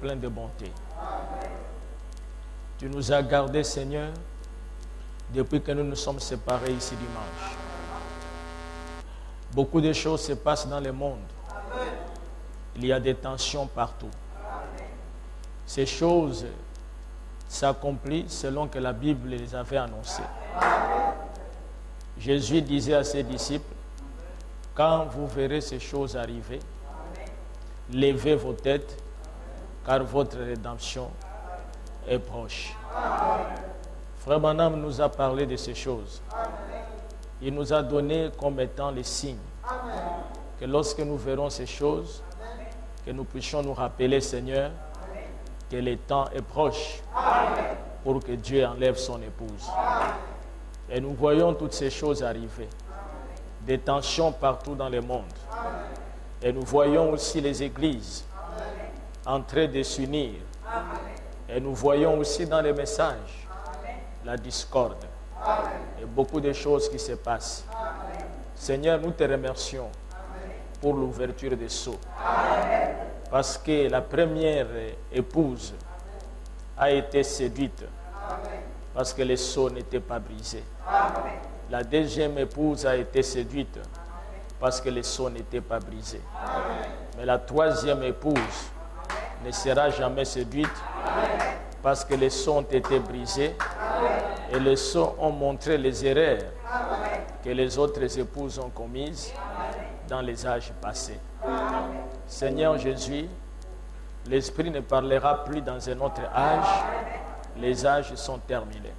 plein de bonté. Tu nous as gardés, Seigneur, depuis que nous nous sommes séparés ici dimanche. Beaucoup de choses se passent dans le monde. Il y a des tensions partout. Ces choses s'accomplissent selon que la Bible les avait annoncées. Jésus disait à ses disciples, quand vous verrez ces choses arriver, levez vos têtes, car votre rédemption est proche. Frère Branham nous a parlé de ces choses. Il nous a donné comme étant les signes que lorsque nous verrons ces choses, que nous puissions nous rappeler, Seigneur, que le temps est proche pour que Dieu enlève son épouse. Et nous voyons toutes ces choses arriver. Des tensions partout dans le monde. Et nous voyons aussi les églises en train de s'unir. Et nous voyons aussi dans les messages la discorde. Et beaucoup de choses qui se passent. Seigneur, nous te remercions pour l'ouverture des sceaux. Parce que la première épouse a été séduite. Parce que les sceaux n'étaient pas brisés. La deuxième épouse a été séduite. Parce que les sceaux n'étaient pas brisés. Mais la troisième épouse ne sera jamais séduite. Parce que les sceaux ont été brisés. Et les sceaux ont montré les erreurs que les autres épouses ont commises dans les âges passés. Seigneur Jésus, l'Esprit ne parlera plus dans un autre âge. Les âges sont terminés.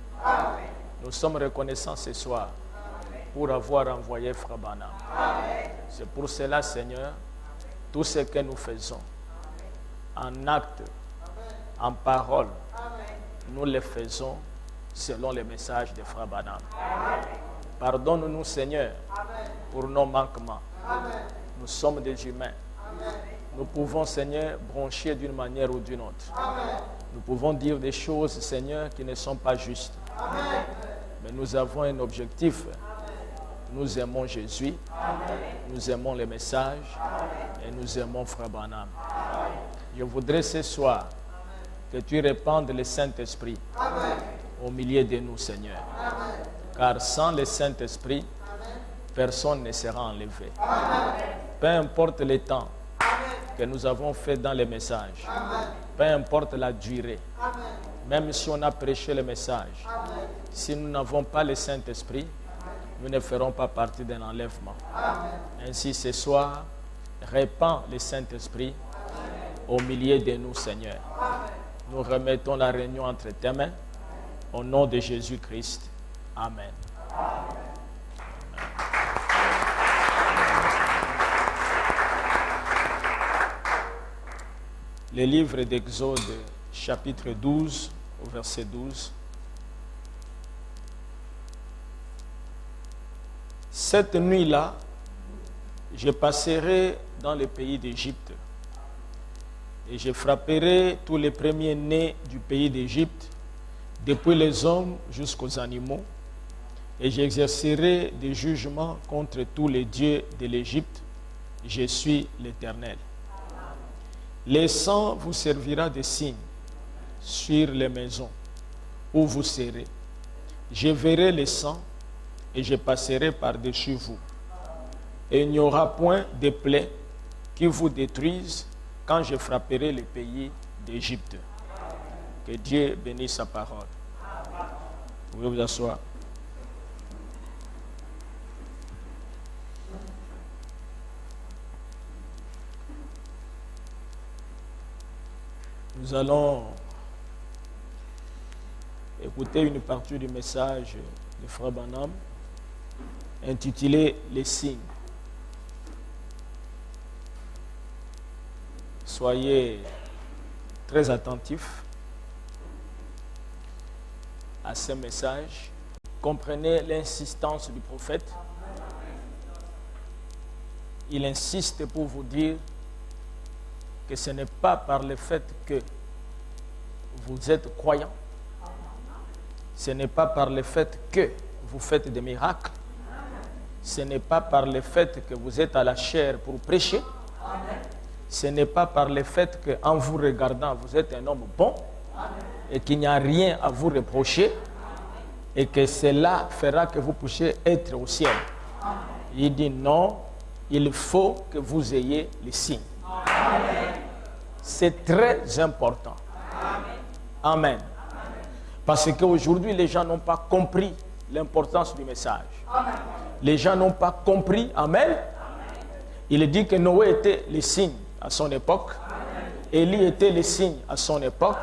Nous sommes reconnaissants ce soir pour avoir envoyé Frère Branham. C'est pour cela, Seigneur, tout ce que nous faisons, en acte, en parole, nous le faisons selon les messages de Frère Branham. Pardonne-nous, Seigneur, pour nos manquements. Nous sommes des humains. Nous pouvons, Seigneur, broncher d'une manière ou d'une autre. Nous pouvons dire des choses, Seigneur, qui ne sont pas justes. Mais nous avons un objectif. Nous aimons Jésus. Nous aimons les messages. Et nous aimons Frère Branham. Je voudrais ce soir que tu répandes le Saint-Esprit au milieu de nous, Seigneur. Car sans le Saint-Esprit, personne ne sera enlevé. Peu importe le temps que nous avons fait dans les messages, peu importe la durée, même si on a prêché le message, si nous n'avons pas le Saint-Esprit, nous ne ferons pas partie d'un enlèvement. Ainsi, ce soir, répands le Saint-Esprit au milieu de nous, Seigneur. Nous remettons la réunion entre tes mains, au nom de Jésus-Christ. Amen. Le livre d'Exode, chapitre 12, au verset 12. Cette nuit-là, je passerai dans le pays d'Égypte et je frapperai tous les premiers-nés du pays d'Égypte, depuis les hommes jusqu'aux animaux, et j'exercerai des jugements contre tous les dieux de l'Égypte. Je suis l'Éternel. Le sang vous servira de signe sur les maisons où vous serez. Je verrai le sang et je passerai par-dessus vous. Et il n'y aura point de plaies qui vous détruisent quand je frapperai le pays d'Égypte. Que Dieu bénisse sa parole. Vous pouvez vous asseoir. Nous allons écouter une partie du message de Frère Branham intitulé « Les signes ». Soyez très attentifs à ce message. Comprenez l'insistance du prophète. Il insiste pour vous dire que ce n'est pas par le fait que vous êtes croyant, ce n'est pas par le fait que vous faites des miracles, ce n'est pas par le fait que vous êtes à la chair pour prêcher, ce n'est pas par le fait qu'en vous regardant, vous êtes un homme bon et qu'il n'y a rien à vous reprocher et que cela fera que vous puissiez être au ciel. Il dit non, il faut que vous ayez les signes. C'est très important. Amen. Parce qu'aujourd'hui, les gens n'ont pas compris l'importance du message. Les gens n'ont pas compris. Amen. Il dit que Noé était le signe à son époque. Élie était le signe à son époque.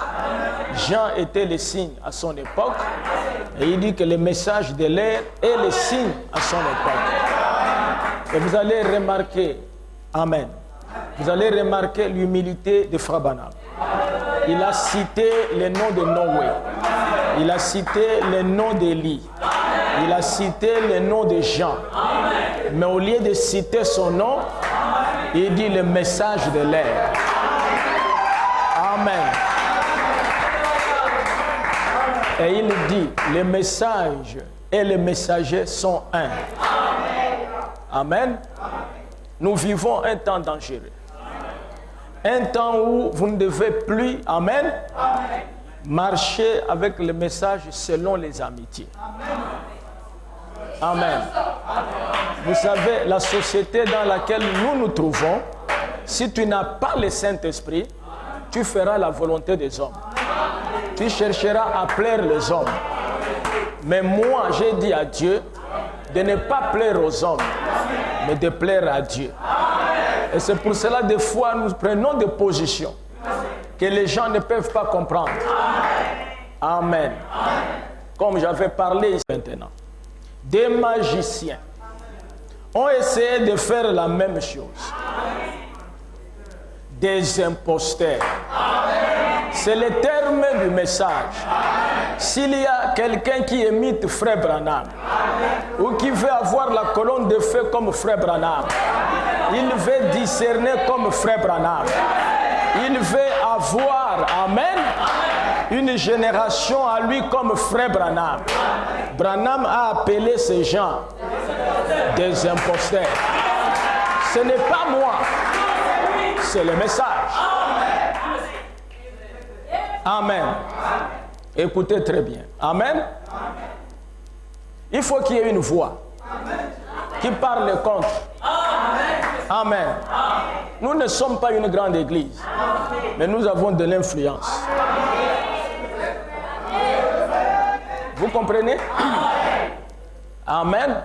Jean était le signe à son époque. Et il dit que le message de l'air est le signe à son époque. Et vous allez remarquer, amen, vous allez remarquer l'humilité de Frère Branham. Il a cité le nom de Noé. Il a cité le nom d'Élie. Il a cité le nom de Jean. Mais au lieu de citer son nom, il dit le message de l'air. Amen. Et il dit, le message et le messager sont un. Amen. Nous vivons un temps dangereux. Un temps où vous ne devez plus, amen, marcher avec le message selon les amitiés. Amen. Vous savez, la société dans laquelle nous nous trouvons, si tu n'as pas le Saint-Esprit, tu feras la volonté des hommes. Tu chercheras à plaire les hommes. Mais moi, j'ai dit à Dieu de ne pas plaire aux hommes, mais de plaire à Dieu. Et c'est pour cela, des fois, nous prenons des positions que les gens ne peuvent pas comprendre. Amen. Comme j'avais parlé ici maintenant. Des magiciens ont essayé de faire la même chose. Des imposteurs. C'est le terme du message. S'il y a quelqu'un qui imite Frère Branham ou qui veut avoir la colonne de feu comme Frère Branham, il veut discerner comme Frère Branham, il veut avoir, amen, une génération à lui comme Frère Branham. Branham a appelé ces gens des imposteurs. Ce n'est pas moi, c'est le message. Amen. Écoutez très bien. Amen. Il faut qu'il y ait une voix qui parle contre. Amen. Nous ne sommes pas une grande église, mais nous avons de l'influence. Vous comprenez? Amen.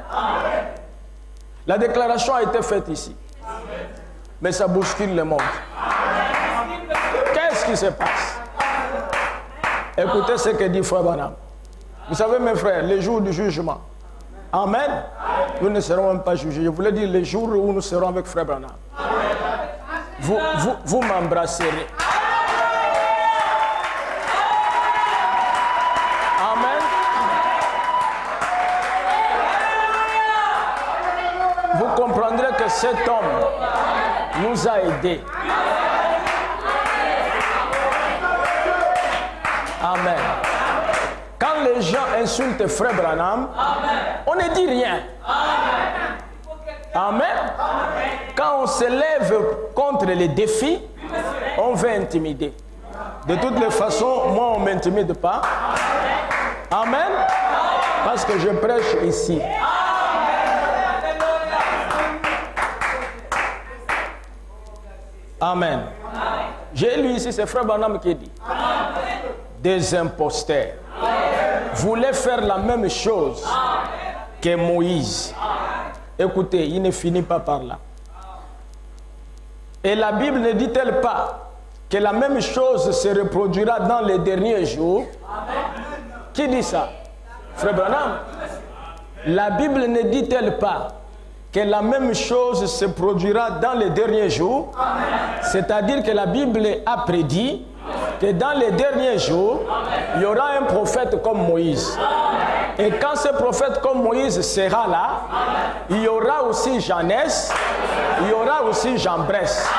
La déclaration a été faite ici, mais ça bouscule le monde. Qu'est-ce qui se passe? Écoutez ce que dit Frère Branham. Vous savez, mes frères, les jours du jugement, amen, nous ne serons même pas jugés. Je voulais dire les jours où nous serons avec Frère Branham. Vous m'embrasserez. Amen. Vous comprendrez que cet homme nous a aidés. Amen. Quand les gens insultent Frère Branham, on ne dit rien. Amen. Quand on se lève contre les défis, on veut intimider. De toutes les façons, moi, on ne m'intimide pas. Amen. Parce que je prêche ici. Amen. J'ai lu ici, c'est Frère Branham qui dit. Des imposteurs voulaient faire la même chose que Moïse. Écoutez, il ne finit pas par là. Et la Bible ne dit-elle pas que la même chose se reproduira dans les derniers jours? Qui dit ça? Frère Branham. La Bible ne dit-elle pas que la même chose se produira dans les derniers jours? C'est-à-dire que la Bible a prédit que dans les derniers jours, il y aura un prophète comme Moïse. Et quand ce prophète comme Moïse sera là, il y aura aussi Jeannès, il y aura aussi Jean Bresse,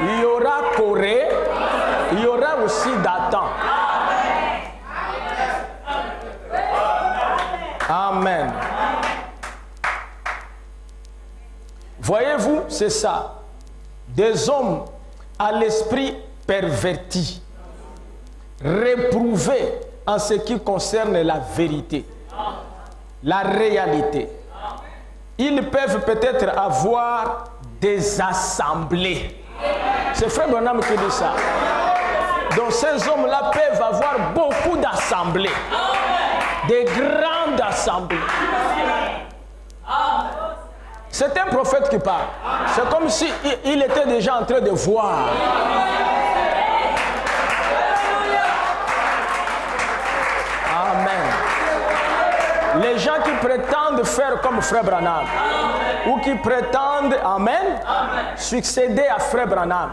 il y aura Corée, il y aura aussi Dathan. Amen. Voyez-vous, c'est ça. Des hommes à l'esprit perverti, réprouvés en ce qui concerne la vérité, la réalité. Ils peuvent peut-être avoir des assemblées. C'est Frère Branham qui dit ça. Donc ces hommes-là peuvent avoir beaucoup d'assemblées. Des grandes assemblées. C'est un prophète qui parle. C'est comme si il était déjà en train de voir. Amen. Les gens qui prétendent faire comme Frère Branham, ou qui prétendent, amen, succéder à Frère Branham,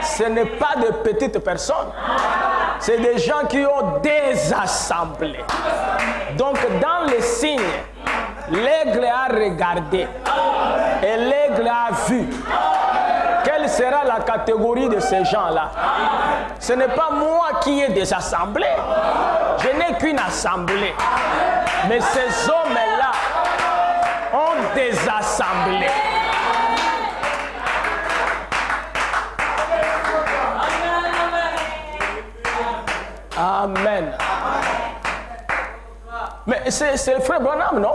ce n'est pas de petites personnes. C'est des gens qui ont des assemblées. Donc dans les signes, l'aigle a regardé et l'aigle a vu. Quelle sera la catégorie de ces gens-là? Ce n'est pas moi qui ai des assemblées. Je n'ai qu'une assemblée. Mais ces hommes-là ont des assemblées. Amen. Mais c'est le Frère Branham, non?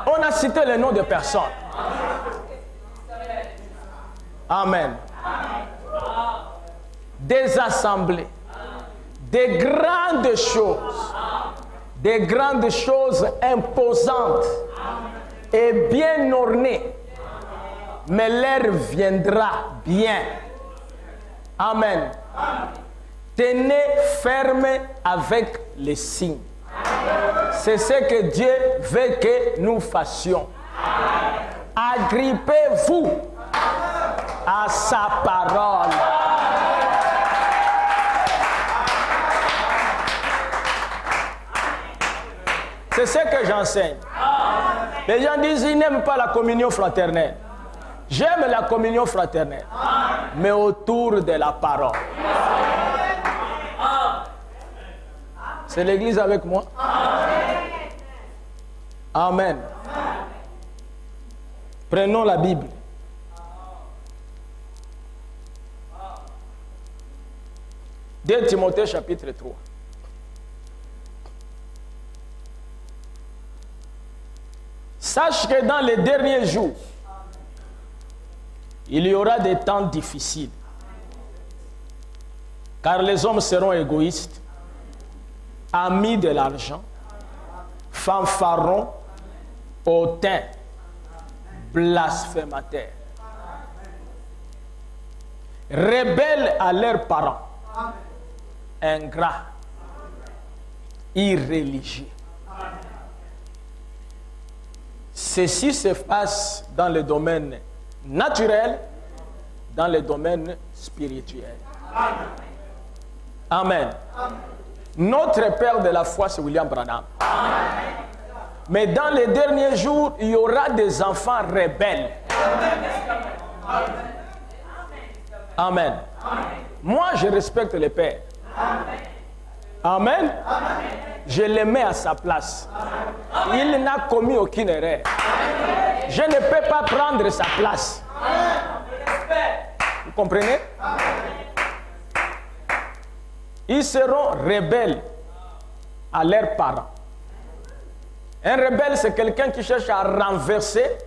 On a cité le nom de personnes. Amen. Des assemblées. Des grandes choses imposantes et bien ornées. Mais l'heure viendra bien. Amen. Tenez ferme avec les signes. C'est ce que Dieu veut que nous fassions. Agrippez-vous à sa parole. C'est ce que j'enseigne. Les gens disent qu'ils n'aiment pas la communion fraternelle. J'aime la communion fraternelle, mais autour de la parole. C'est l'église avec moi? Amen. Prenons la Bible. De Timothée chapitre 3. Sache que dans les derniers jours, il y aura des temps difficiles. Car les hommes seront égoïstes, amis de l'argent, fanfarons, hautains, blasphémateurs, rebelles à leurs parents, ingrats, irréligieux. Ceci se passe dans le domaine naturel, dans le domaine spirituel. Amen. Notre père de la foi, c'est William Branham. Mais dans les derniers jours, il y aura des enfants rebelles. Amen. Moi, je respecte le père. Amen. Je le mets à sa place. Il n'a commis aucune erreur. Je ne peux pas prendre sa place. Vous comprenez? Ils seront rebelles à leurs parents. Un rebelle, c'est quelqu'un qui cherche à renverser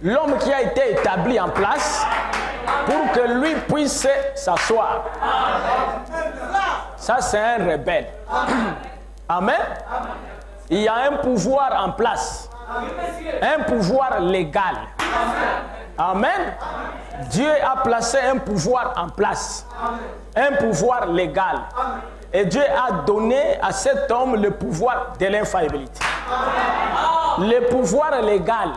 l'homme qui a été établi en place pour que lui puisse s'asseoir. Ça, c'est un rebelle. Amen. Il y a un pouvoir en place. Un pouvoir légal. Amen. Dieu a placé un pouvoir en place. Un pouvoir légal. Et Dieu a donné à cet homme le pouvoir de l'infaillibilité. Le pouvoir légal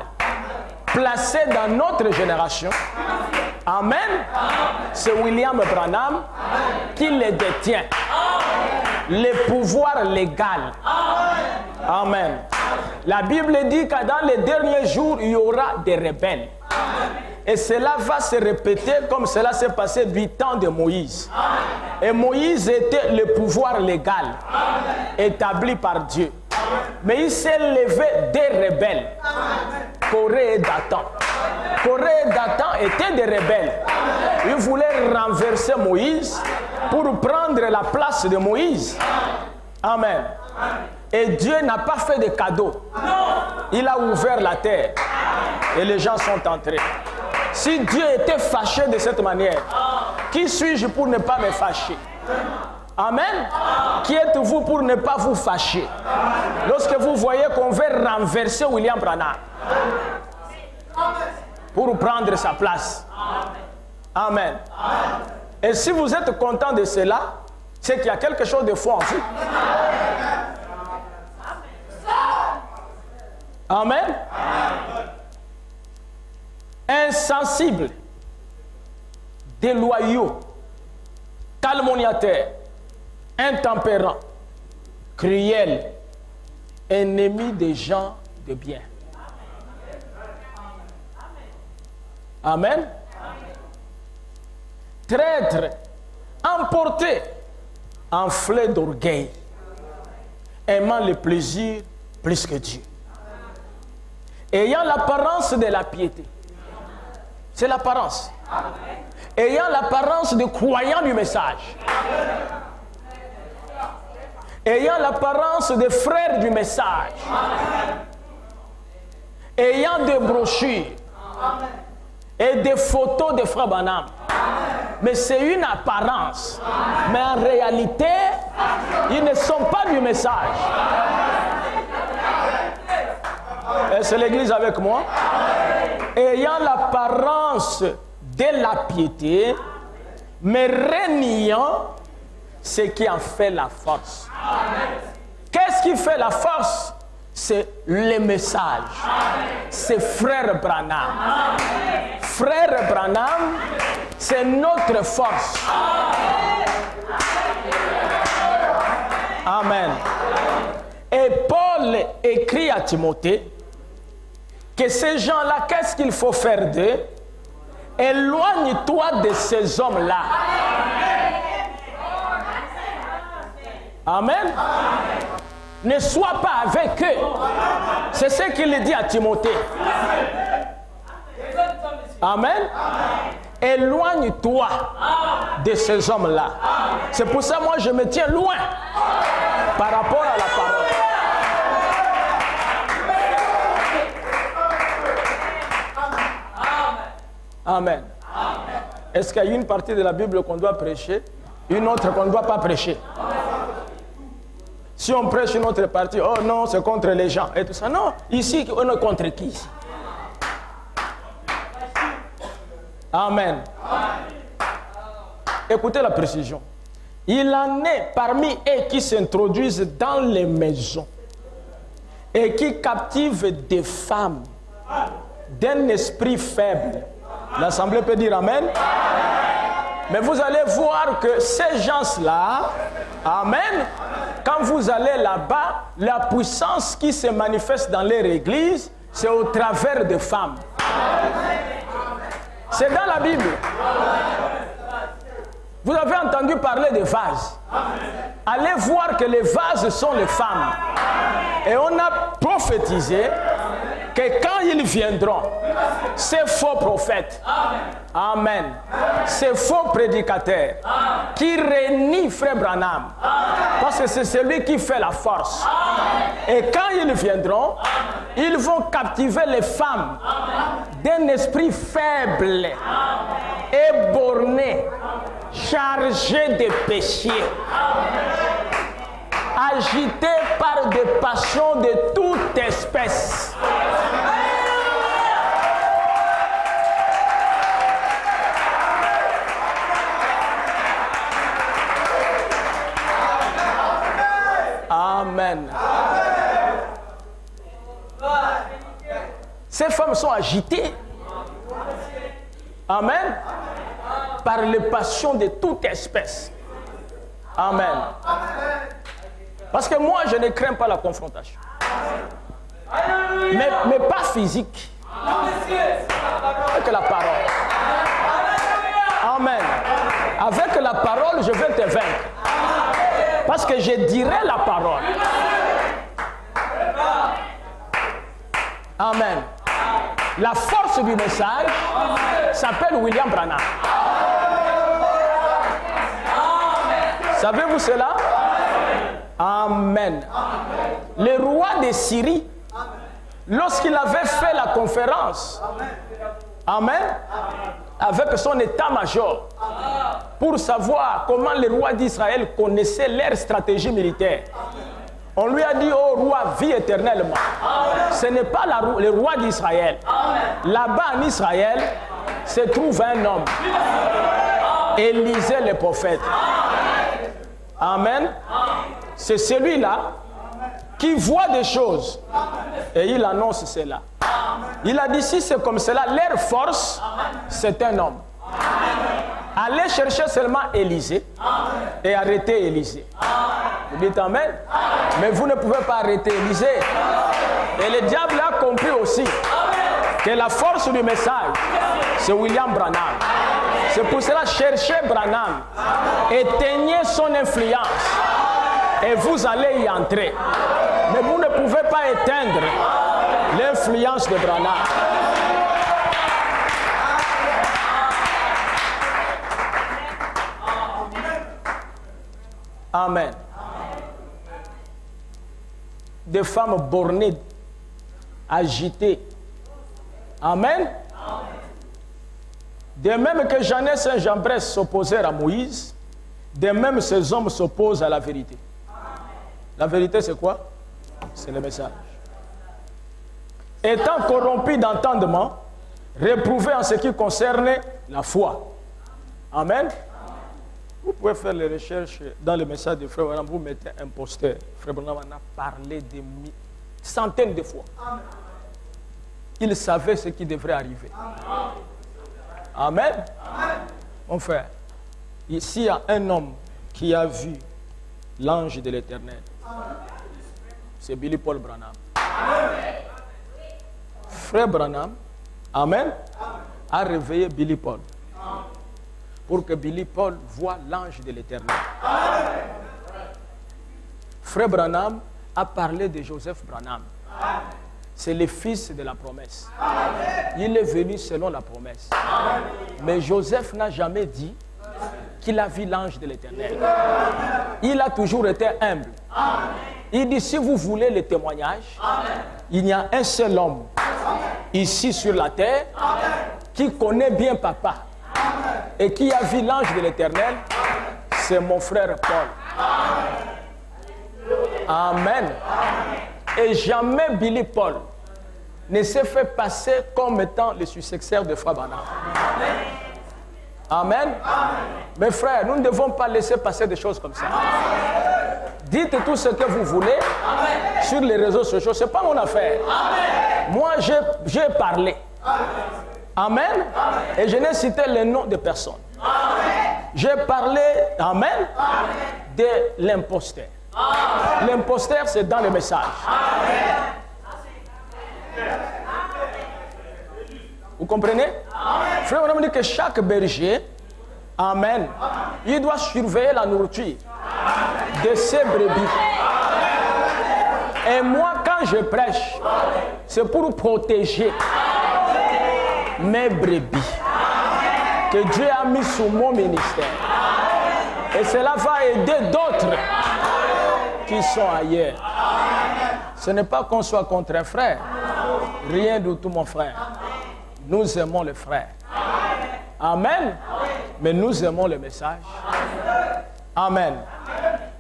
placé dans notre génération. Amen. C'est William Branham qui le détient. Le pouvoir légal. Amen. La Bible dit que dans les derniers jours, il y aura des rebelles. Et cela va se répéter comme cela s'est passé du temps de Moïse. Et Moïse était le pouvoir légal établi par Dieu. Mais il s'est levé des rebelles, Corée et Dathan. Corée et Dathan étaient des rebelles. Ils voulaient renverser Moïse pour prendre la place de Moïse. Amen. Et Dieu n'a pas fait de cadeau. Il a ouvert la terre. Et les gens sont entrés. Si Dieu était fâché de cette manière, qui suis-je pour ne pas me fâcher? Amen. Qui êtes-vous pour ne pas vous fâcher? Lorsque vous voyez qu'on veut renverser William Branham pour prendre sa place. Amen. Et si vous êtes content de cela, c'est qu'il y a quelque chose de faux en vous. Amen. Insensibles, déloyaux, calomniateurs, intempérants, cruels, ennemis des gens de bien. Amen. Traîtres, emportés, enflés d'orgueil, aimant le plaisir plus que Dieu, ayant l'apparence de la piété. C'est l'apparence. Ayant l'apparence de croyants du message. Ayant l'apparence de frères du message. Ayant des brochures et des photos de frères Branham. Mais c'est une apparence. Mais en réalité, ils ne sont pas du message. C'est l'église avec moi. Ayant l'apparence de la piété, mais reniant ce qui en fait la force. Qu'est-ce qui fait la force? C'est le message. C'est Frère Branham. Frère Branham, c'est notre force. Amen. Et Paul écrit à Timothée que ces gens-là, qu'est-ce qu'il faut faire d'eux? Éloigne-toi de ces hommes-là. Amen. Ne sois pas avec eux. C'est ce qu'il dit à Timothée. Amen. Éloigne-toi de ces hommes-là. C'est pour ça que moi je me tiens loin par rapport à la parole. Amen. Est-ce qu'il y a une partie de la Bible qu'on doit prêcher, une autre qu'on ne doit pas prêcher? Si on prêche une autre partie, oh non, c'est contre les gens et tout ça. Non, ici, on est contre qui ici? Amen. Écoutez la précision. Il en est parmi eux qui s'introduisent dans les maisons et qui captivent des femmes d'un esprit faible. L'Assemblée peut dire Amen. Mais vous allez voir que ces gens-là, Amen, quand vous allez là-bas, la puissance qui se manifeste dans leur église, c'est au travers des femmes. C'est dans la Bible. Vous avez entendu parler des vases. Allez voir que les vases sont les femmes. Et on a prophétisé que quand ils viendront, ces faux prophètes, Amen, ces faux prédicateurs qui renient Frère Branham, parce que c'est celui qui fait la force. Et quand ils viendront, ils vont captiver les femmes d'un esprit faible et borné, chargé de péchés, agité par des passions de toute espèce. Amen. Ces femmes sont agitées. Amen. Par les passions de toute espèce. Amen. Parce que moi, je ne crains pas la confrontation. Mais pas physique. Avec la parole. Amen. Avec la parole, je vais te vaincre. Parce que je dirai la parole. Amen. La force force du message s'appelle William Branham. Savez-vous cela? Amen. Le roi de Syrie, lorsqu'il avait fait la conférence, amen, avec son état-major, pour savoir comment les rois d'Israël connaissaient leur stratégie militaire, on lui a dit, oh roi, vis éternellement. Ce n'est pas le roi d'Israël. Là-bas en Israël se trouve un homme, Élisée le prophète. Amen. C'est celui-là qui voit des choses et il annonce cela. Il a dit, si c'est comme cela, leur force, c'est un homme. Allez chercher seulement Élisée et arrêtez Élisée. Vous dites amen. Mais vous ne pouvez pas arrêter Élisée. Et le diable a compris aussi que la force du message, c'est William Branham. C'est pour cela, cherchez Branham, éteignez son influence et vous allez y entrer. Mais vous ne pouvez pas éteindre l'influence de Branham. Amen. Des femmes bornées, agitées. Amen. De même que Jeannès et Jambres s'opposèrent à Moïse, de même ces hommes s'opposent à la vérité. La vérité, c'est quoi? C'est le message. Étant corrompus d'entendement, réprouvés en ce qui concerne la foi. Amen. Vous pouvez faire les recherches dans le message de Frère Branham, vous mettez imposteur. Frère Branham en a parlé des centaines de fois. Il savait ce qui devrait arriver. Amen. Mon frère, ici il y a un homme qui a vu l'ange de l'Éternel. C'est Billy Paul Branham. Frère Branham, amen, a réveillé Billy Paul pour que Billy Paul voie l'ange de l'Éternel. Frère Branham a parlé de Joseph Branham. C'est le fils de la promesse. Il est venu selon la promesse. Mais Joseph n'a jamais dit qu'il a vu l'ange de l'Éternel. Il a toujours été humble. Il dit, si vous voulez le témoignage, il y a un seul homme ici sur la terre qui connaît bien papa et qui a vu l'ange de l'Éternel, c'est mon frère Paul. Amen. Et jamais Billy Paul ne s'est fait passer comme étant le successeur de Frère Branham. Amen. Mes frères, nous ne devons pas laisser passer des choses comme ça. Dites tout ce que vous voulez sur les réseaux sociaux. Ce n'est pas mon affaire. Moi, j'ai parlé. Amen. Et je n'ai cité le nom de personne. J'ai parlé, amen, de l'imposteur. L'imposteur, c'est dans le message. Vous comprenez? Frère, on dit que chaque berger, amen, il doit surveiller la nourriture de ses brebis. Et moi, quand je prêche, c'est pour protéger mes brebis que Dieu a mis sous mon ministère. Et cela va aider d'autres qui sont ailleurs. Ce n'est pas qu'on soit contre un frère. Rien du tout, mon frère. Nous aimons le frère. Amen. Mais nous aimons le message. Amen.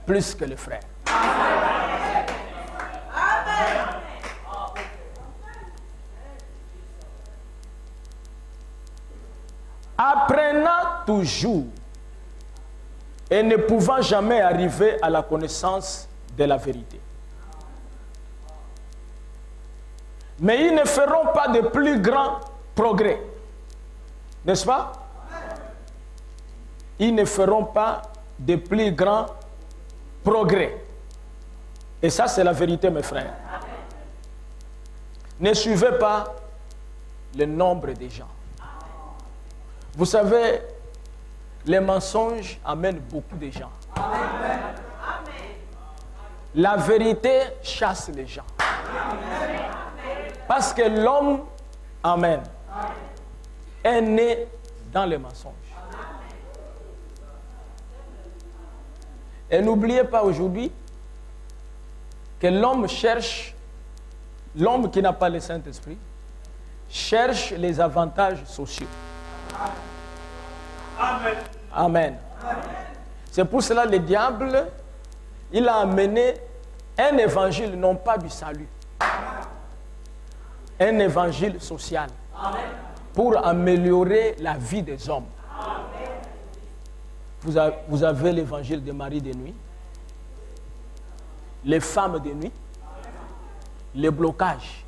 Plus que le frère. Apprenant toujours et ne pouvant jamais arriver à la connaissance de la vérité. Mais ils ne feront pas de plus grands progrès. N'est-ce pas? Ils ne feront pas de plus grands progrès. Et ça, c'est la vérité, mes frères. Ne suivez pas le nombre des gens. Vous savez, les mensonges amènent beaucoup de gens. La vérité chasse les gens. Parce que l'homme, amen, est né dans les mensonges. Et n'oubliez pas aujourd'hui que l'homme cherche, l'homme qui n'a pas le Saint-Esprit, cherche les avantages sociaux. Amen. Amen. C'est pour cela que le diable, il a amené un évangile, non pas du salut, un évangile social, pour améliorer la vie des hommes. Vous avez l'évangile des maris de nuit, les femmes de nuit, les blocages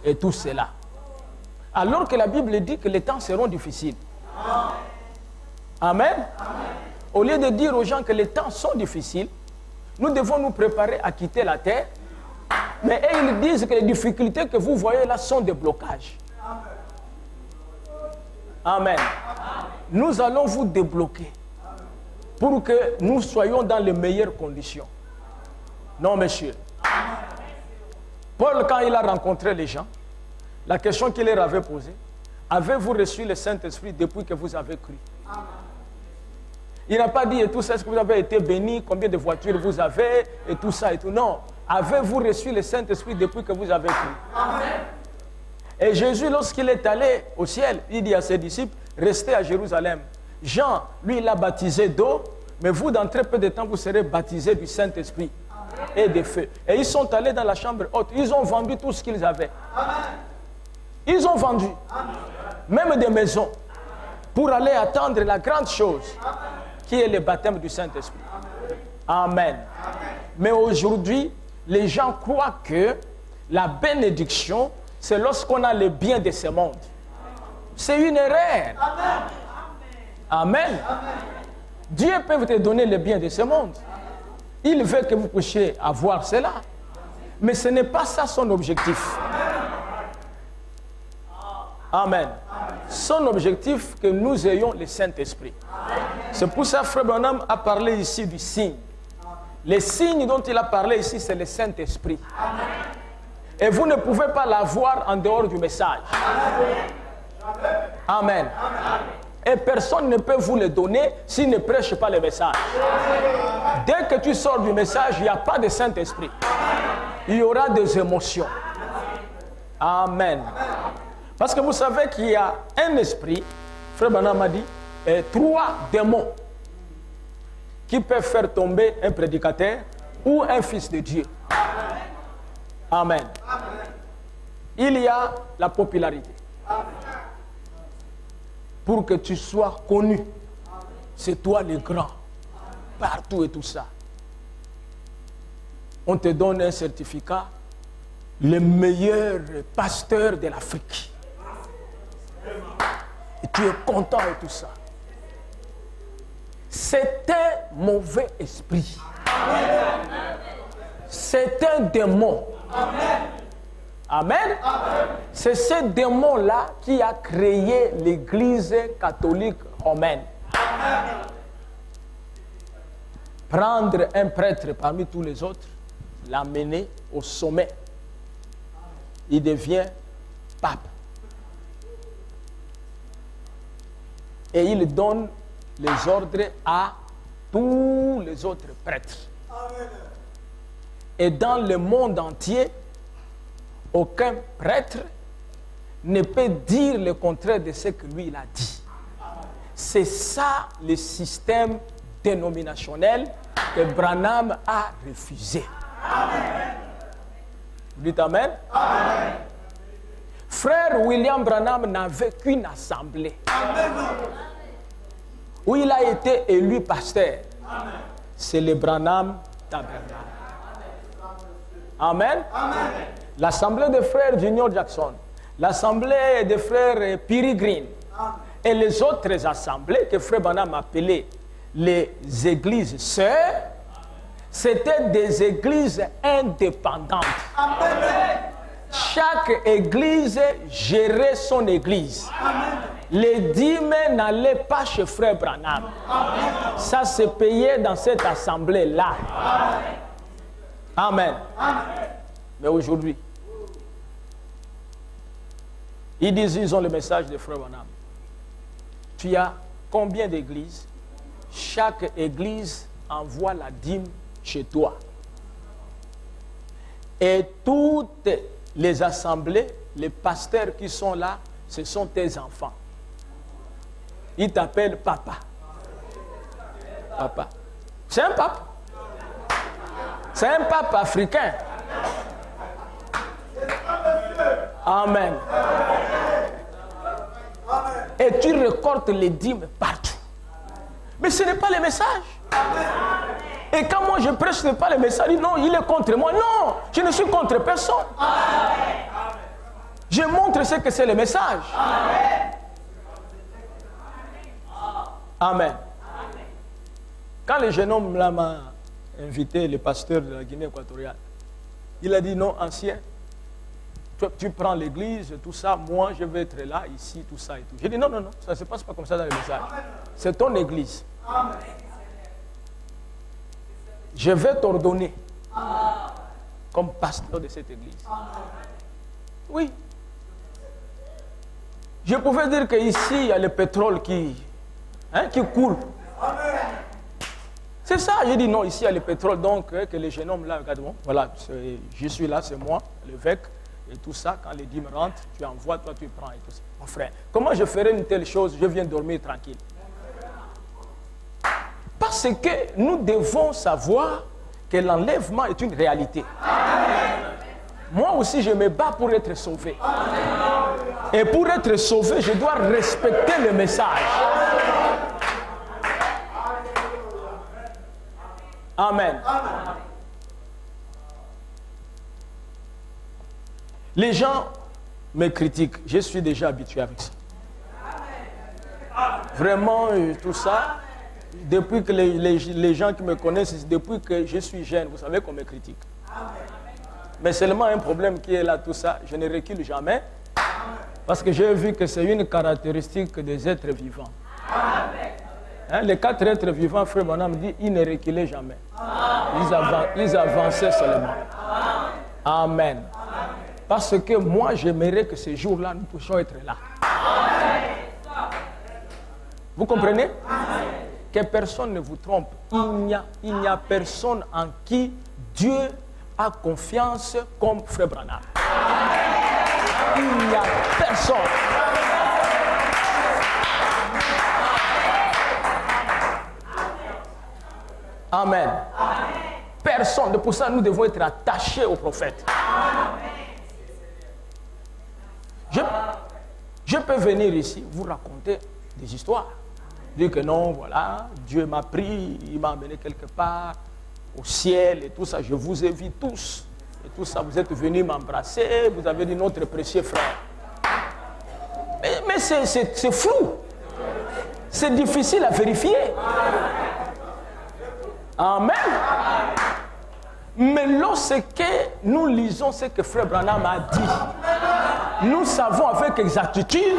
et tout cela. Alors que la Bible dit que les temps seront difficiles. Amen. Au lieu de dire aux gens que les temps sont difficiles, nous devons nous préparer à quitter la terre. Mais ils disent que les difficultés que vous voyez là sont des blocages. Amen. Nous allons vous débloquer pour que nous soyons dans les meilleures conditions. Non, monsieur. Paul, quand il a rencontré les gens, la question qu'il leur avait posée, avez-vous reçu le Saint-Esprit depuis que vous avez cru? Il n'a pas dit, et tout ça, est-ce que vous avez été béni, combien de voitures vous avez, et tout ça, et tout. Non. Avez-vous reçu le Saint-Esprit depuis que vous avez cru? Amen. Et Jésus, lorsqu'il est allé au ciel, il dit à ses disciples, restez à Jérusalem. Jean, lui, il a baptisé d'eau, mais vous, dans très peu de temps, vous serez baptisés du Saint-Esprit et de feu. Et ils sont allés dans la chambre haute. Ils ont vendu tout ce qu'ils avaient. Amen. Ils ont vendu, même des maisons, pour aller attendre la grande chose, qui est le baptême du Saint-Esprit. Amen. Mais aujourd'hui, les gens croient que la bénédiction, c'est lorsqu'on a le bien de ce monde. C'est une erreur. Amen. Dieu peut te donner le bien de ce monde. Il veut que vous puissiez avoir cela. Mais ce n'est pas ça son objectif. Amen. Son objectif, que nous ayons le Saint-Esprit. C'est pour ça que Frère Branham a parlé ici du signe. Les signes dont il a parlé ici, c'est le Saint-Esprit. Et vous ne pouvez pas l'avoir en dehors du message. Amen. Et personne ne peut vous le donner s'il ne prêche pas le message. Dès que tu sors du message, il n'y a pas de Saint-Esprit. Il y aura des émotions. Amen. Parce que vous savez qu'il y a un esprit, Frère Branham m'a dit, et 3 démons qui peuvent faire tomber un prédicateur ou un fils de Dieu. Amen. Il y a la popularité. Pour que tu sois connu. C'est toi le grand. Partout et tout ça. On te donne un certificat. Le meilleur pasteur de l'Afrique. Et tu es content et tout ça. C'est un mauvais esprit. C'est un démon. Amen. C'est ce démon-là qui a créé l'Église catholique romaine. Prendre un prêtre parmi tous les autres, l'amener au sommet. Il devient pape. Et il donne les ordres à tous les autres prêtres. Et dans le monde entier, aucun prêtre ne peut dire le contraire de ce que lui il a dit. C'est ça le système dénominationnel que Branham a refusé. Amen. Vous dites Amen? Amen. Frère William Branham n'avait qu'une assemblée. Amen. Où il a été élu pasteur. C'est le Branham Tabernacle. Amen. Amen. L'assemblée des frères Junior Jackson, l'assemblée des frères Piri Green et les autres assemblées que frère Branham appelait les églises sœurs, c'était des églises indépendantes. Amen. Chaque église gérait son église. Amen. Les dîmes n'allaient pas chez frère Branham. Amen. Ça se payait dans cette assemblée-là. Amen. Amen. Mais aujourd'hui, Ils disent, ils ont le message de Frère Branham. Tu as combien d'églises? Chaque église envoie la dîme chez toi. Et toutes les assemblées, les pasteurs qui sont là, ce sont tes enfants. Ils t'appellent papa. Papa. C'est un pape. C'est un pape africain. Amen. Et tu récoltes les dîmes partout. Mais ce n'est pas le message. Et quand moi je prêche, ce n'est pas le message. Non, il est contre moi. Non, je ne suis contre personne. Je montre ce que c'est le message. Amen. Quand le jeune homme là m'a invité, le pasteur de la Guinée équatoriale, il a dit non, ancien, tu prends l'église, tout ça, moi je vais être là, ici, tout ça et tout. J'ai dit non, non, non, ça ne se passe pas comme ça dans le message. C'est ton église. Je vais t'ordonner comme pasteur de cette église. Oui. Je pouvais dire qu'ici, il y a le pétrole qui coule. C'est ça, j'ai dit non, ici il y a le pétrole, donc que les jeunes hommes là, regarde, bon, voilà, je suis là, c'est moi, l'évêque, et tout ça, quand les dîmes rentrent, tu envoies, toi tu prends et tout ça. Mon frère, comment je ferais une telle chose? Je viens dormir tranquille. Parce que nous devons savoir que l'enlèvement est une réalité. Moi aussi, je me bats pour être sauvé. Et pour être sauvé, je dois respecter le message. Amen. Les gens me critiquent. Je suis déjà habitué avec ça. Vraiment, tout ça, depuis que les gens qui me connaissent, depuis que je suis jeune, vous savez qu'on me critique. Mais seulement un problème qui est là, tout ça, je ne recule jamais. Parce que j'ai vu que c'est une caractéristique des êtres vivants. Hein, les 4 êtres vivants, Frère Branham dit, ils ne reculaient jamais. Ils avançaient seulement. Amen. Parce que moi, j'aimerais que ce jour-là, nous puissions être là. Vous comprenez? Que personne ne vous trompe. Il n'y a personne en qui Dieu a confiance comme Frère Branham. Il n'y a personne. Amen. Personne. Pour ça, nous devons être attachés au prophète. Je peux venir ici, vous raconter des histoires. Dire que non, voilà, Dieu m'a pris, il m'a amené quelque part, au ciel et tout ça. Je vous ai vus tous. Et tout ça, vous êtes venus m'embrasser, vous avez dit notre précieux frère. Mais c'est flou. C'est difficile à vérifier. Amen. Mais lorsque nous lisons ce que Frère Branham a dit, nous savons avec exactitude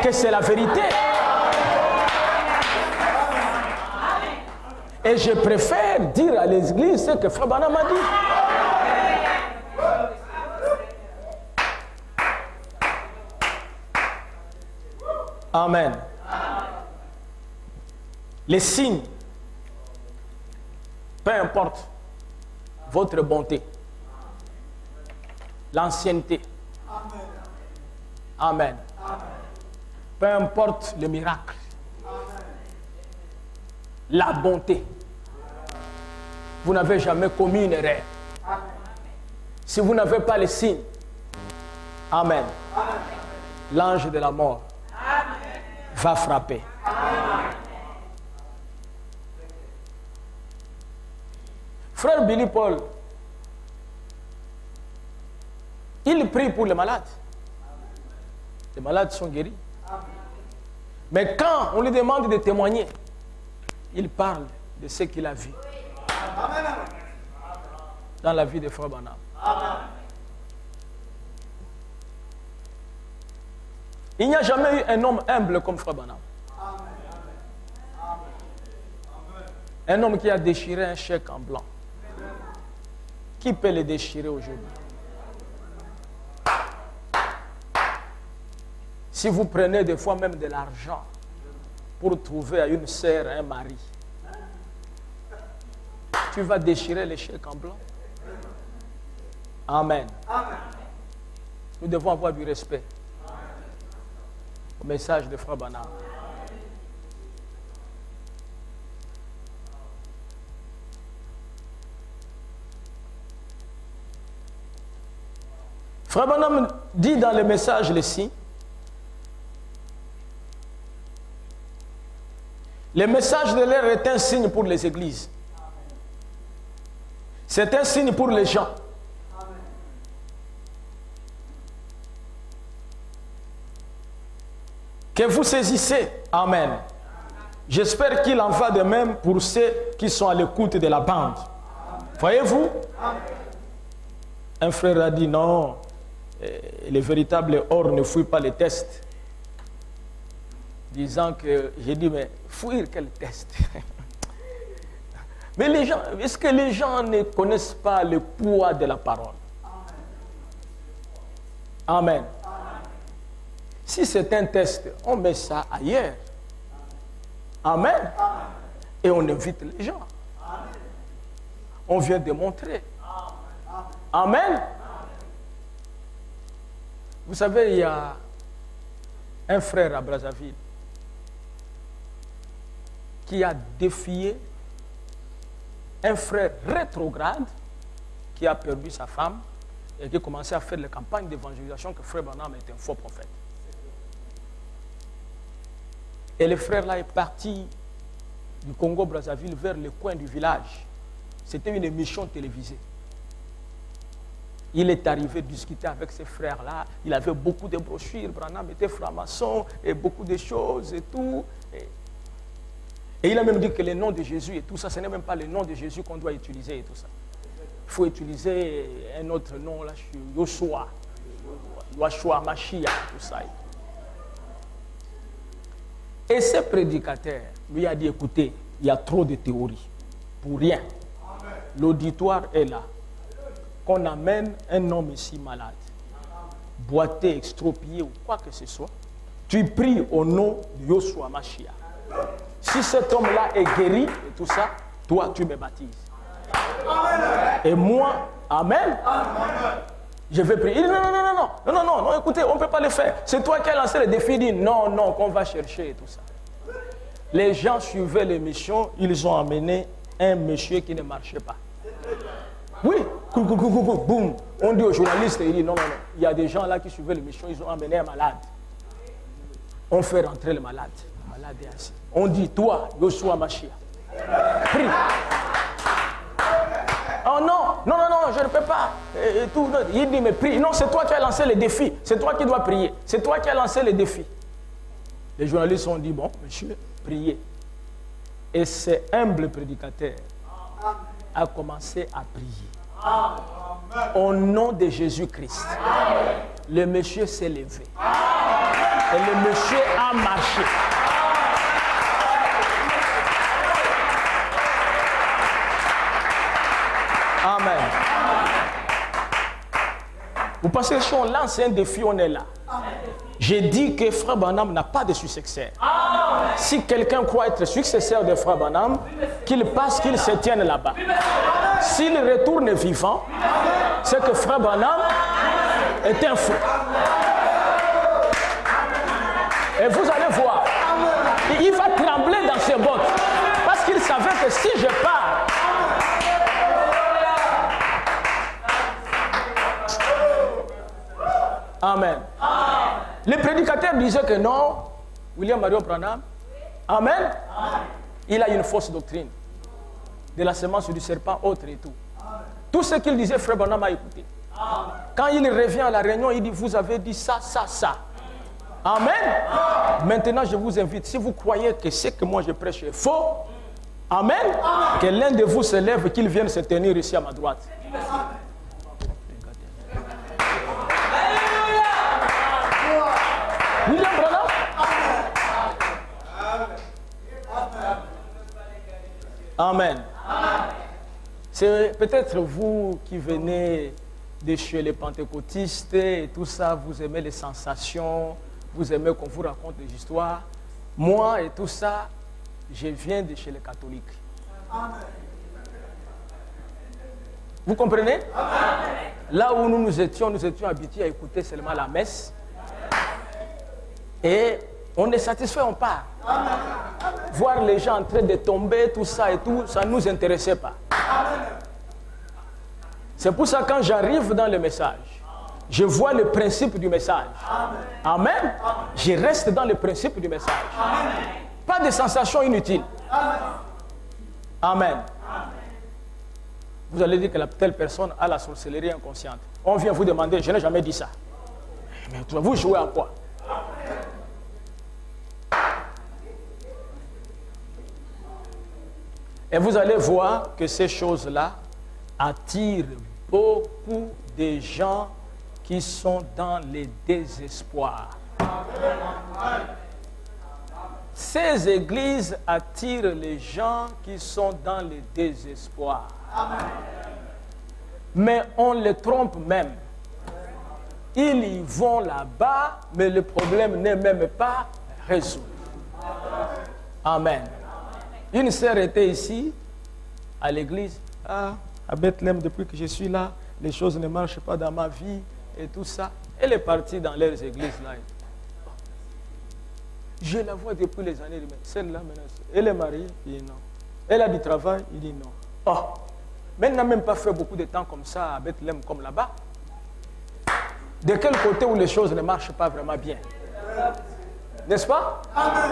que c'est la vérité. Et je préfère dire à l'église ce que Frère Branham a dit. Amen. Les signes, peu importe votre bonté, l'ancienneté. Amen. Peu importe le miracle, la bonté. Vous n'avez jamais commis une erreur. Si vous n'avez pas les signes, amen, l'ange de la mort va frapper. Frère Billy Paul, il prie pour les malades. Les malades sont guéris. Mais quand on lui demande de témoigner, il parle de ce qu'il a vu dans la vie de Frère Branham. Il n'y a jamais eu un homme humble comme Frère Branham. Un homme qui a déchiré un chèque en blanc. Qui peut le déchirer aujourd'hui? Si vous prenez des fois même de l'argent pour trouver à une sœur un mari, tu vas déchirer les chèques en blanc. Amen. Nous devons avoir du respect au message de Frère Branham. Frère Branham dit dans le message ici, le message de l'air est un signe pour les églises. C'est un signe pour les gens. Que vous saisissez. Amen. J'espère qu'il en va de même pour ceux qui sont à l'écoute de la bande. Voyez-vous? Un frère a dit non, le véritable or ne fouille pas les tests. Disant que, j'ai dit, mais fouiller quel test? Mais les gens, est-ce que les gens ne connaissent pas le poids de la parole? Amen. Si c'est un test, on met ça ailleurs. Amen. Et on invite les gens. On vient démontrer. Amen. Vous savez, il y a un frère à Brazzaville qui a défié un frère rétrograde qui a perdu sa femme et qui a commencé à faire la campagne d'évangélisation que Frère Branham est un faux prophète. Et le frère là est parti du Congo-Brazzaville vers le coin du village. C'était une émission télévisée. Il est arrivé discuter avec ses frères là. Il avait beaucoup de brochures. Branham était franc-maçon et beaucoup de choses et tout. Et il a même dit que le nom de Jésus et tout ça, ce n'est même pas le nom de Jésus qu'on doit utiliser et tout ça. Il faut utiliser un autre nom là, Yoshua. Yoshua, Mashiach, tout ça. Et ce prédicateur lui a dit, écoutez, il y a trop de théories. Pour rien. L'auditoire est là. Qu'on amène un homme ici malade, boité, extropié ou quoi que ce soit, tu pries au nom de Yoshua Mashiach. Si cet homme-là est guéri et tout ça, toi, tu me baptises. Et moi, amen, je vais prier. Il dit non, écoutez, on ne peut pas le faire. C'est toi qui as lancé le défi. Il dit non, qu'on va chercher et tout ça. Les gens suivaient l'émission, ils ont amené un monsieur qui ne marchait pas. Oui, boum. On dit aux journalistes, il dit non. Il y a des gens là qui suivaient l'émission, ils ont amené un malade. On fait rentrer le malade. Le malade est assis. On dit, toi, Yoshua Mashiach, prie. Oh non, je ne peux pas. Et tout. Il dit, mais prie. Non, c'est toi qui as lancé le défi. C'est toi qui dois prier. C'est toi qui as lancé le défi. Les journalistes ont dit, bon, monsieur, priez. Et ce humble prédicateur a commencé à prier. Au nom de Jésus-Christ. Le monsieur s'est levé. Et le monsieur a marché. Amen. Vous pensez que si on lance un défi, on est là. J'ai dit que Frère Branham n'a pas de successeur. Si quelqu'un croit être successeur de Frère Branham, qu'il passe, qu'il se tienne là-bas. S'il retourne vivant, c'est que Frère Branham est un fou. Et vous allez voir, il va trembler dans ses bottes. Parce qu'il savait que si je pars, amen. Le prédicateur disait que non, William Marion Branham, amen, il a une fausse doctrine de la semence du serpent, autre et tout. Tout ce qu'il disait, Frère Branham a écouté. Quand il revient à la réunion, il dit, vous avez dit ça. Amen. Maintenant, je vous invite, si vous croyez que ce que moi je prêche est faux, amen, que l'un de vous se lève et qu'il vienne se tenir ici à ma droite. William Branham. Amen. C'est peut-être vous qui venez de chez les pentecôtistes et tout ça, vous aimez les sensations, vous aimez qu'on vous raconte des histoires. Moi et tout ça, je viens de chez les catholiques. Amen. Vous comprenez? Amen. Là où nous étions habitués à écouter seulement la messe. Et on est satisfait, on part. Amen. Voir les gens en train de tomber, tout ça et tout, ça ne nous intéressait pas. Amen. C'est pour ça que quand j'arrive dans le message, je vois le principe du message. Amen. Amen. Je reste dans le principe du message. Amen. Pas de sensations inutiles. Amen. Amen. Vous allez dire que la telle personne a la sorcellerie inconsciente. On vient vous demander, je n'ai jamais dit ça. Mais vous jouez à quoi? Et vous allez voir que ces choses-là attirent beaucoup de gens qui sont dans le désespoir. Ces églises attirent les gens qui sont dans le désespoir. Mais on les trompe même. Ils y vont là-bas, mais le problème n'est même pas résolu. Amen. Une sœur était ici, à l'église. Ah, à Bethléem, depuis que je suis là, les choses ne marchent pas dans ma vie et tout ça. Elle est partie dans leurs églises là. Je la vois depuis les années. Celle-là, maintenant, elle est mariée, il dit non. Elle a du travail, il dit non. Oh, mais elle n'a même pas fait beaucoup de temps comme ça à Bethléem, comme là-bas. De quel côté où les choses ne marchent pas vraiment bien? N'est-ce pas? Amen.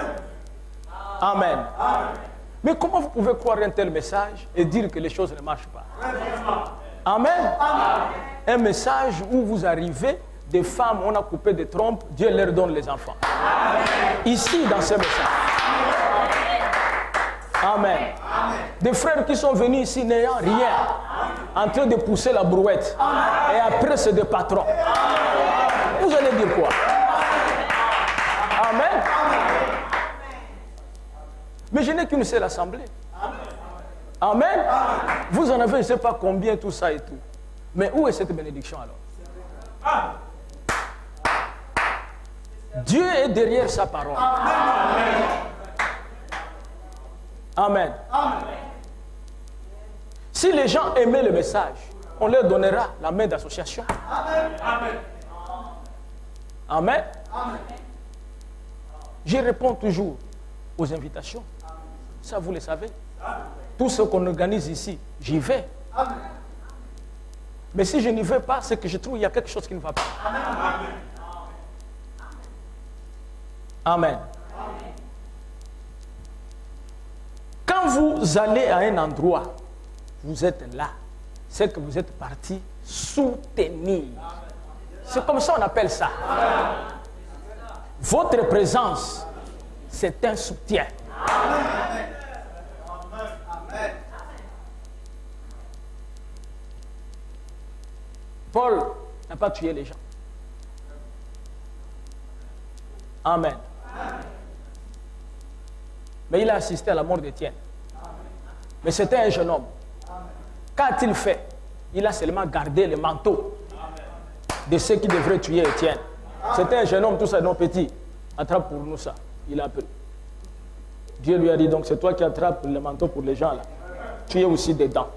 Amen. Amen. Mais comment vous pouvez croire un tel message et dire que les choses ne marchent pas? Amen. Amen. Un message où vous arrivez, des femmes, on a coupé des trompes, Dieu leur donne les enfants. Amen. Ici, dans ce message. Amen. Amen. Des frères qui sont venus ici n'ayant rien, en train de pousser la brouette. Amen. Et après, c'est des patrons. Amen. Vous allez dire quoi? Amen. Mais je n'ai qu'une seule assemblée. Amen. Amen. Vous en avez, je ne sais pas combien, tout ça et tout. Mais où est cette bénédiction alors? Dieu est derrière sa parole. Amen. Amen. Amen. Si les gens aimaient le message, on leur donnera la main d'association. Amen. Amen. Amen. Amen. Je réponds toujours aux invitations. Ça, vous le savez. Tout ce qu'on organise ici, j'y vais. Amen. Mais si je n'y vais pas, c'est que je trouve qu'il y a quelque chose qui ne va pas. Amen. Amen. Quand vous allez à un endroit, vous êtes là, c'est que vous êtes parti soutenir. C'est comme ça qu'on appelle ça. Votre présence, c'est un soutien. Amen. Paul n'a pas tué les gens. Amen. Mais il a assisté à la mort d'Étienne. Mais c'était un jeune homme. Qu'a-t-il fait? Il a seulement gardé le manteau de ceux qui devraient tuer Étienne. C'était un jeune homme, tout ça, non petit. Attrape pour nous ça. Il a pris. Dieu lui a dit, donc c'est toi qui attrapes le manteau pour les gens là. Tu es aussi dedans.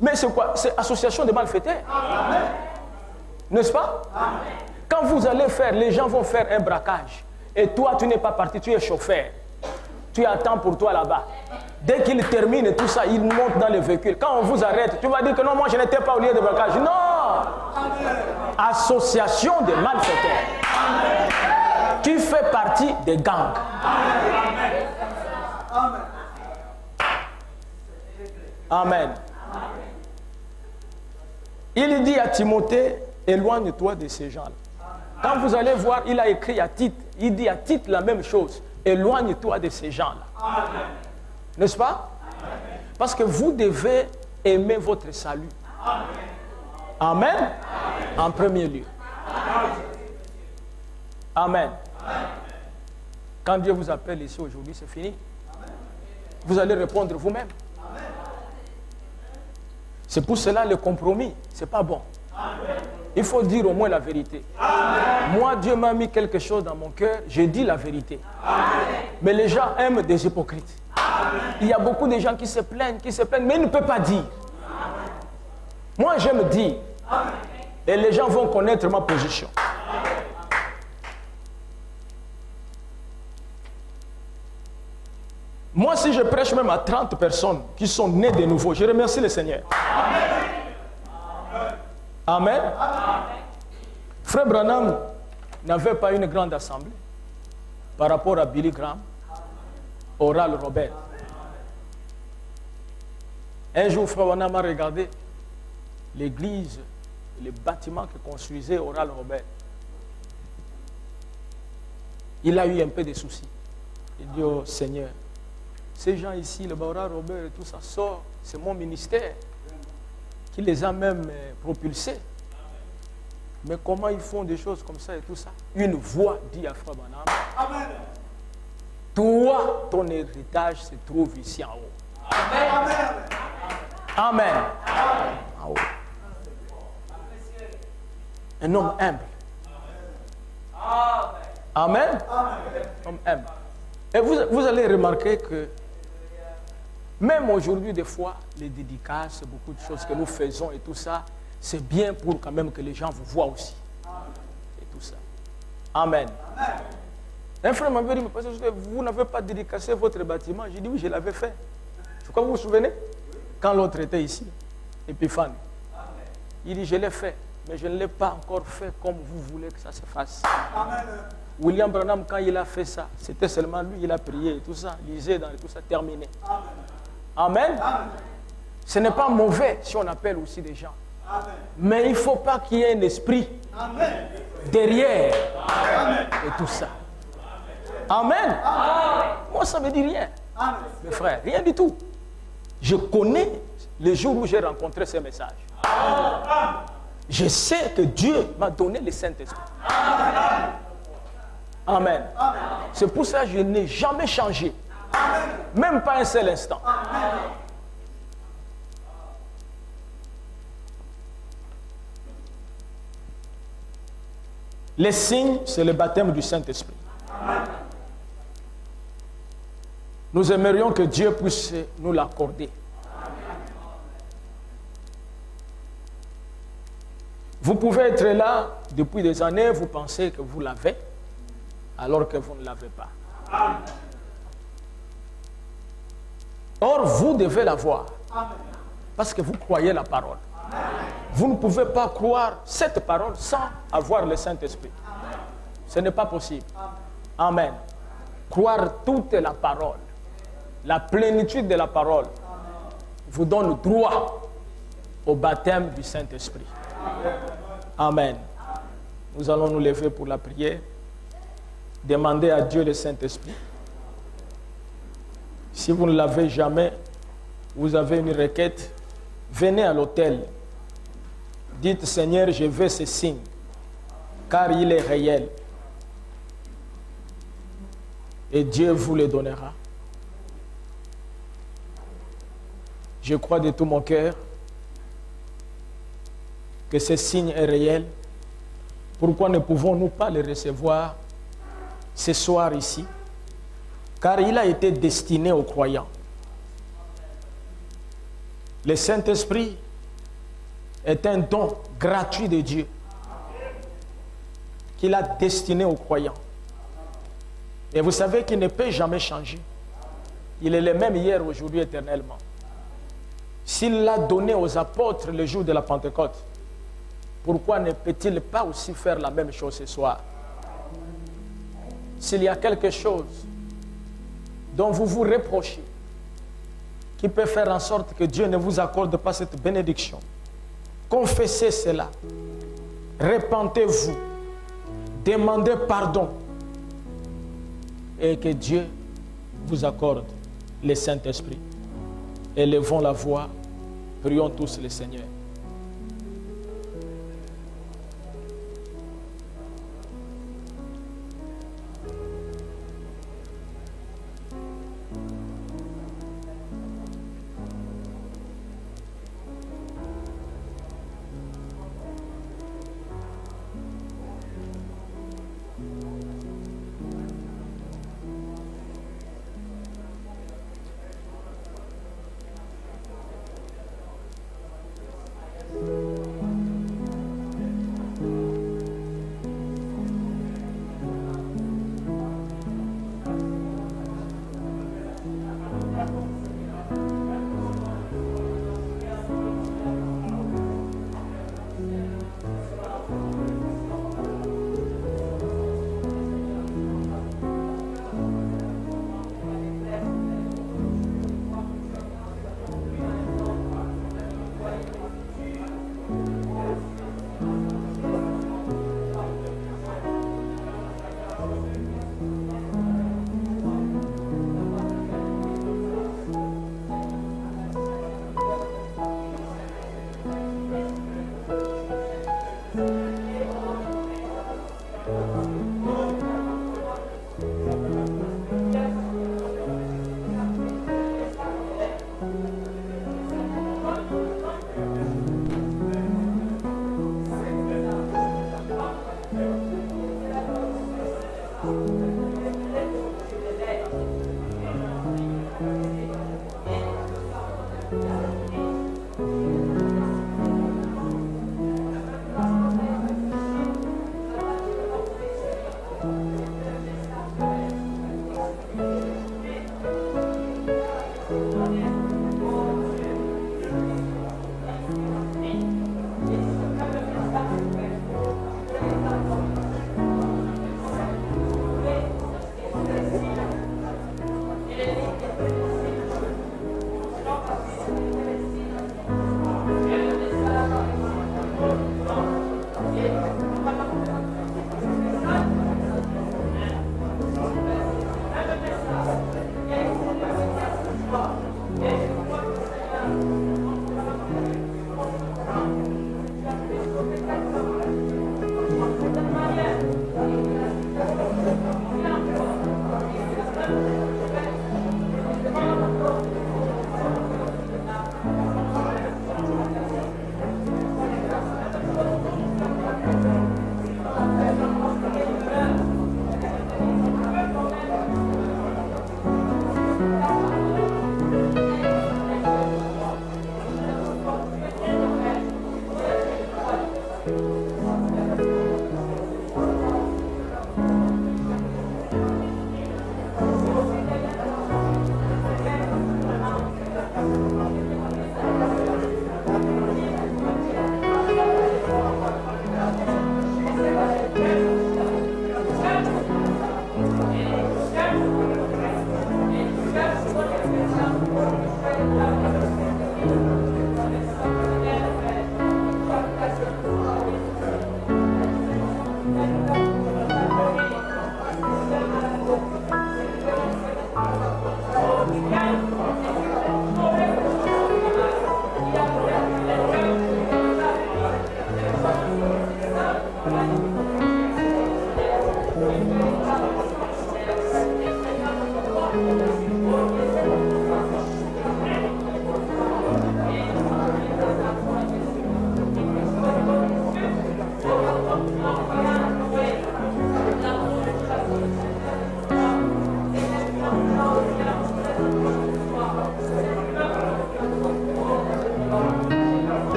Mais c'est quoi? C'est association de malfaiteurs. N'est-ce pas? Quand vous allez faire, les gens vont faire un braquage. Et toi, tu n'es pas parti, tu es chauffeur. Tu attends pour toi là-bas. Dès qu'il termine tout ça, il monte dans le véhicule. Quand on vous arrête, tu vas dire que non, moi je n'étais pas au lieu de braquage. Non! Association de malfaiteurs. Tu fais partie des gangs. Amen. Il dit à Timothée, éloigne-toi de ces gens-là. Quand vous allez voir, il a écrit à Tite, il dit à Tite la même chose. Éloigne-toi de ces gens-là. N'est-ce pas? Parce que vous devez aimer votre salut. Amen. En premier lieu. Amen. Quand Dieu vous appelle ici aujourd'hui, c'est fini. Vous allez répondre vous-même. C'est pour cela le compromis, ce n'est pas bon. Il faut dire au moins la vérité. Amen. Moi, Dieu m'a mis quelque chose dans mon cœur, j'ai dit la vérité. Amen. Mais les gens aiment des hypocrites. Amen. Il y a beaucoup de gens qui se plaignent, mais ils ne peuvent pas dire. Amen. Moi, j'aime dire. Amen. Et les gens vont connaître ma position. Amen. Moi, si je prêche même à 30 personnes qui sont nées de nouveau, je remercie le Seigneur. Amen. Amen. Amen. Frère Branham n'avait pas une grande assemblée par rapport à Billy Graham, Oral Robert. Un jour, Frère Branham a regardé l'église, les bâtiments que construisait Oral Robert. Il a eu un peu de soucis. Il dit au Seigneur, ces gens ici, le Oral Robert et tout ça sort, c'est mon ministère qui les a même propulsés. Mais comment ils font des choses comme ça et tout ça? Une voix dit à Frère Branham, Amen. Toi, ton héritage se trouve ici en haut. Amen. Amen. Amen. En haut. Un homme humble. Amen. Un homme humble. Et vous allez remarquer que même aujourd'hui, des fois, les dédicaces, beaucoup de choses que nous faisons et tout ça, c'est bien pour quand même que les gens vous voient aussi. Et tout ça. Amen. Un frère m'avait dit, vous n'avez pas dédicacé votre bâtiment. J'ai dit, oui, je l'avais fait. Je crois que vous vous souvenez? Quand l'autre était ici, Épiphane. Il dit, je l'ai fait, mais je ne l'ai pas encore fait comme vous voulez que ça se fasse. Amen. William Branham, quand il a fait ça, c'était seulement lui, il a prié et tout ça, lisait dans tout ça, terminé. Amen. Amen. Ce n'est pas mauvais si on appelle aussi des gens. Amen. Mais il ne faut pas qu'il y ait un esprit Amen. Derrière Amen. Et tout ça. Amen. Amen. Moi, ça ne me dit rien. Amen. Mes frères, rien du tout. Je connais le jour où j'ai rencontré ces messages. Amen. Je sais que Dieu m'a donné le Saint-Esprit. Amen. Amen. Amen. C'est pour ça que je n'ai jamais changé. Amen. Même pas un seul instant. Amen. Les signes, c'est le baptême du Saint-Esprit. Nous aimerions que Dieu puisse nous l'accorder. Vous pouvez être là depuis des années, vous pensez que vous l'avez, alors que vous ne l'avez pas. Or, vous devez l'avoir, parce que vous croyez la parole. Vous ne pouvez pas croire cette parole sans avoir le Saint-Esprit. Ce n'est pas possible. Amen. Croire toute la parole, la plénitude de la parole, vous donne droit au baptême du Saint-Esprit. Amen. Nous allons nous lever pour la prière. Demander à Dieu le Saint-Esprit. Si vous ne l'avez jamais, vous avez une requête, venez à l'autel. Dites, Seigneur, je veux ce signe, car il est réel. Et Dieu vous le donnera. Je crois de tout mon cœur que ce signe est réel. Pourquoi ne pouvons-nous pas le recevoir ce soir ici? Car il a été destiné aux croyants. Le Saint-Esprit est un don gratuit de Dieu qu'il a destiné aux croyants. Et vous savez qu'il ne peut jamais changer. Il est le même hier, aujourd'hui, éternellement. S'il l'a donné aux apôtres le jour de la Pentecôte, pourquoi ne peut-il pas aussi faire la même chose ce soir? S'il y a quelque chose dont vous vous reprochez, qui peut faire en sorte que Dieu ne vous accorde pas cette bénédiction, confessez cela, repentez-vous, demandez pardon, et que Dieu vous accorde le Saint-Esprit. Élevons la voix, prions tous le Seigneur.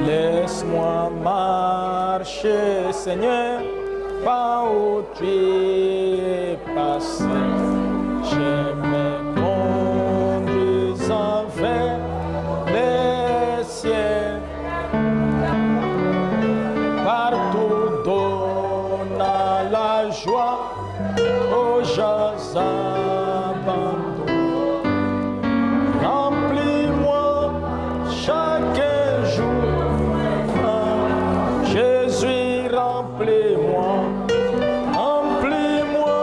Laisse-moi marcher, Seigneur, par où tu es passé. Je me conduisant vers les cieux. Partout donna la joie aux gens abandonnés. Remplis-moi chaque jour. Jésus, remplis-moi, remplis-moi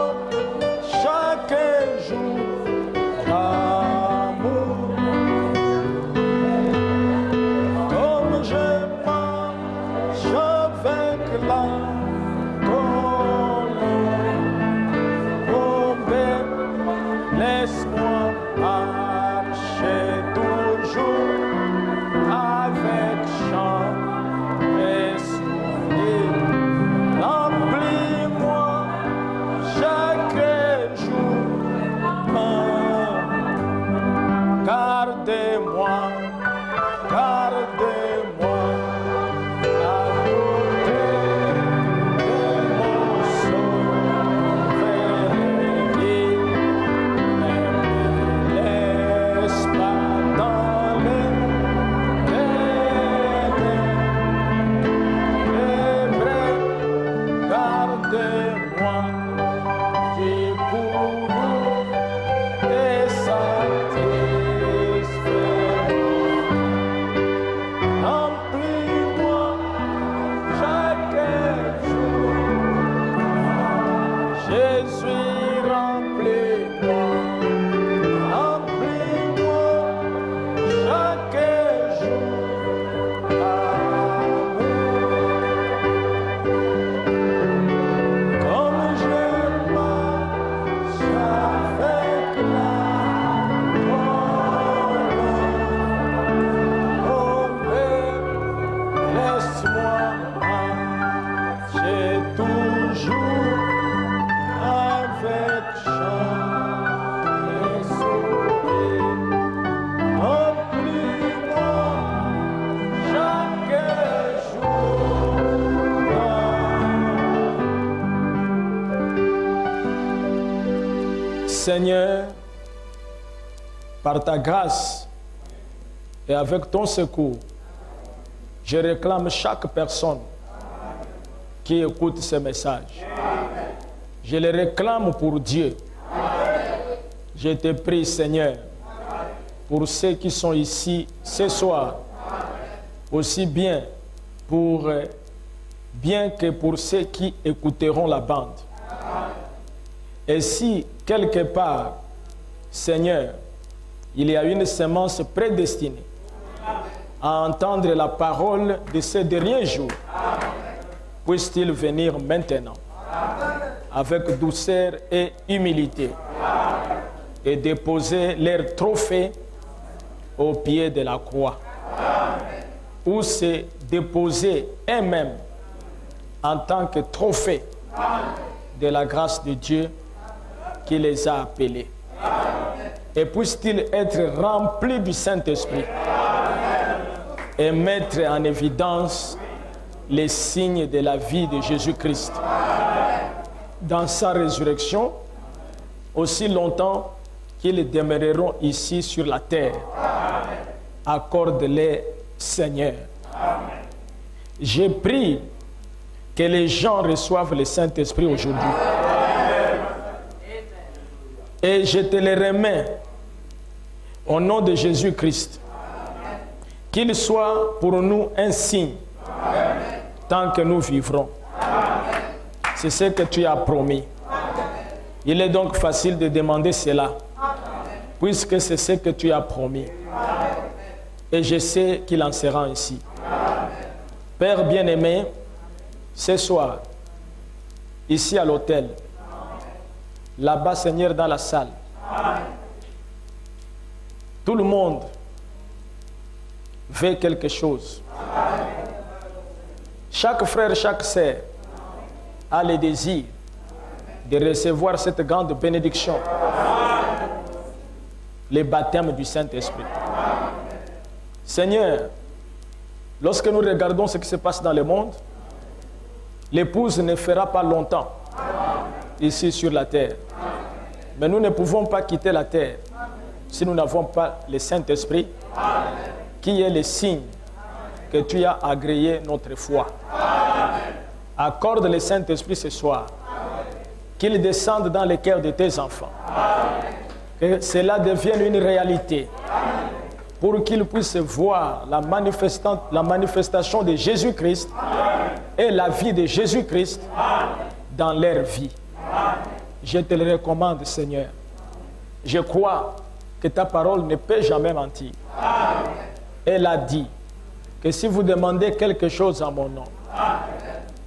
chaque Seigneur, par ta grâce et avec ton secours, je réclame chaque personne qui écoute ce message. Je les réclame pour Dieu. Je te prie, Seigneur, pour ceux qui sont ici ce soir, aussi bien que pour ceux qui écouteront la bande. Et si, quelque part, Seigneur, il y a une semence prédestinée à entendre la parole de ces derniers jours, puisse-t-il venir maintenant avec douceur et humilité et déposer leurs trophées au pied de la croix, ou se déposer eux-mêmes en tant que trophée de la grâce de Dieu qui les a appelés. Et puisse-t-il être rempli du Saint-Esprit et mettre en évidence les signes de la vie de Jésus-Christ dans sa résurrection, aussi longtemps qu'ils demeureront ici sur la terre. Accorde-les, Seigneur. J'ai prié que les gens reçoivent le Saint-Esprit aujourd'hui. Et je te les remets au nom de Jésus-Christ. Qu'il soit pour nous un signe tant que nous vivrons. C'est ce que tu as promis. Il est donc facile de demander cela, puisque c'est ce que tu as promis. Et je sais qu'il en sera ainsi. Père bien-aimé, ce soir, ici à l'autel, là-bas, Seigneur, dans la salle, tout le monde veut quelque chose. Chaque frère, chaque sœur a le désir de recevoir cette grande bénédiction, le baptême du Saint-Esprit. Seigneur, lorsque nous regardons ce qui se passe dans le monde, l'épouse ne fera pas longtemps ici sur la terre. Mais nous ne pouvons pas quitter la terre si nous n'avons pas le Saint-Esprit, qui est le signe que tu as agréé notre foi. Accorde le Saint-Esprit ce soir, qu'il descende dans les cœurs de tes enfants, que cela devienne une réalité, pour qu'ils puissent voir la manifestation de Jésus-Christ et la vie de Jésus-Christ dans leur vie. Je te le recommande, Seigneur. Je crois que ta parole ne peut jamais mentir. Elle a dit que si vous demandez quelque chose en mon nom,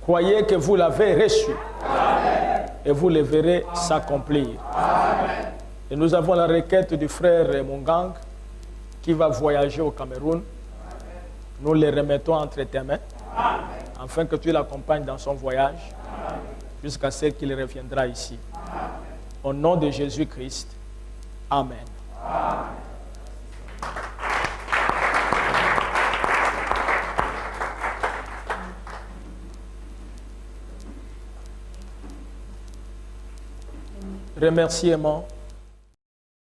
croyez que vous l'avez reçu et vous le verrez s'accomplir. Et nous avons la requête du frère Mongang qui va voyager au Cameroun. Nous le remettons entre tes mains afin que tu l'accompagnes dans son voyage jusqu'à ce qu'il reviendra ici. Au nom de Jésus-Christ. Amen. Remerciements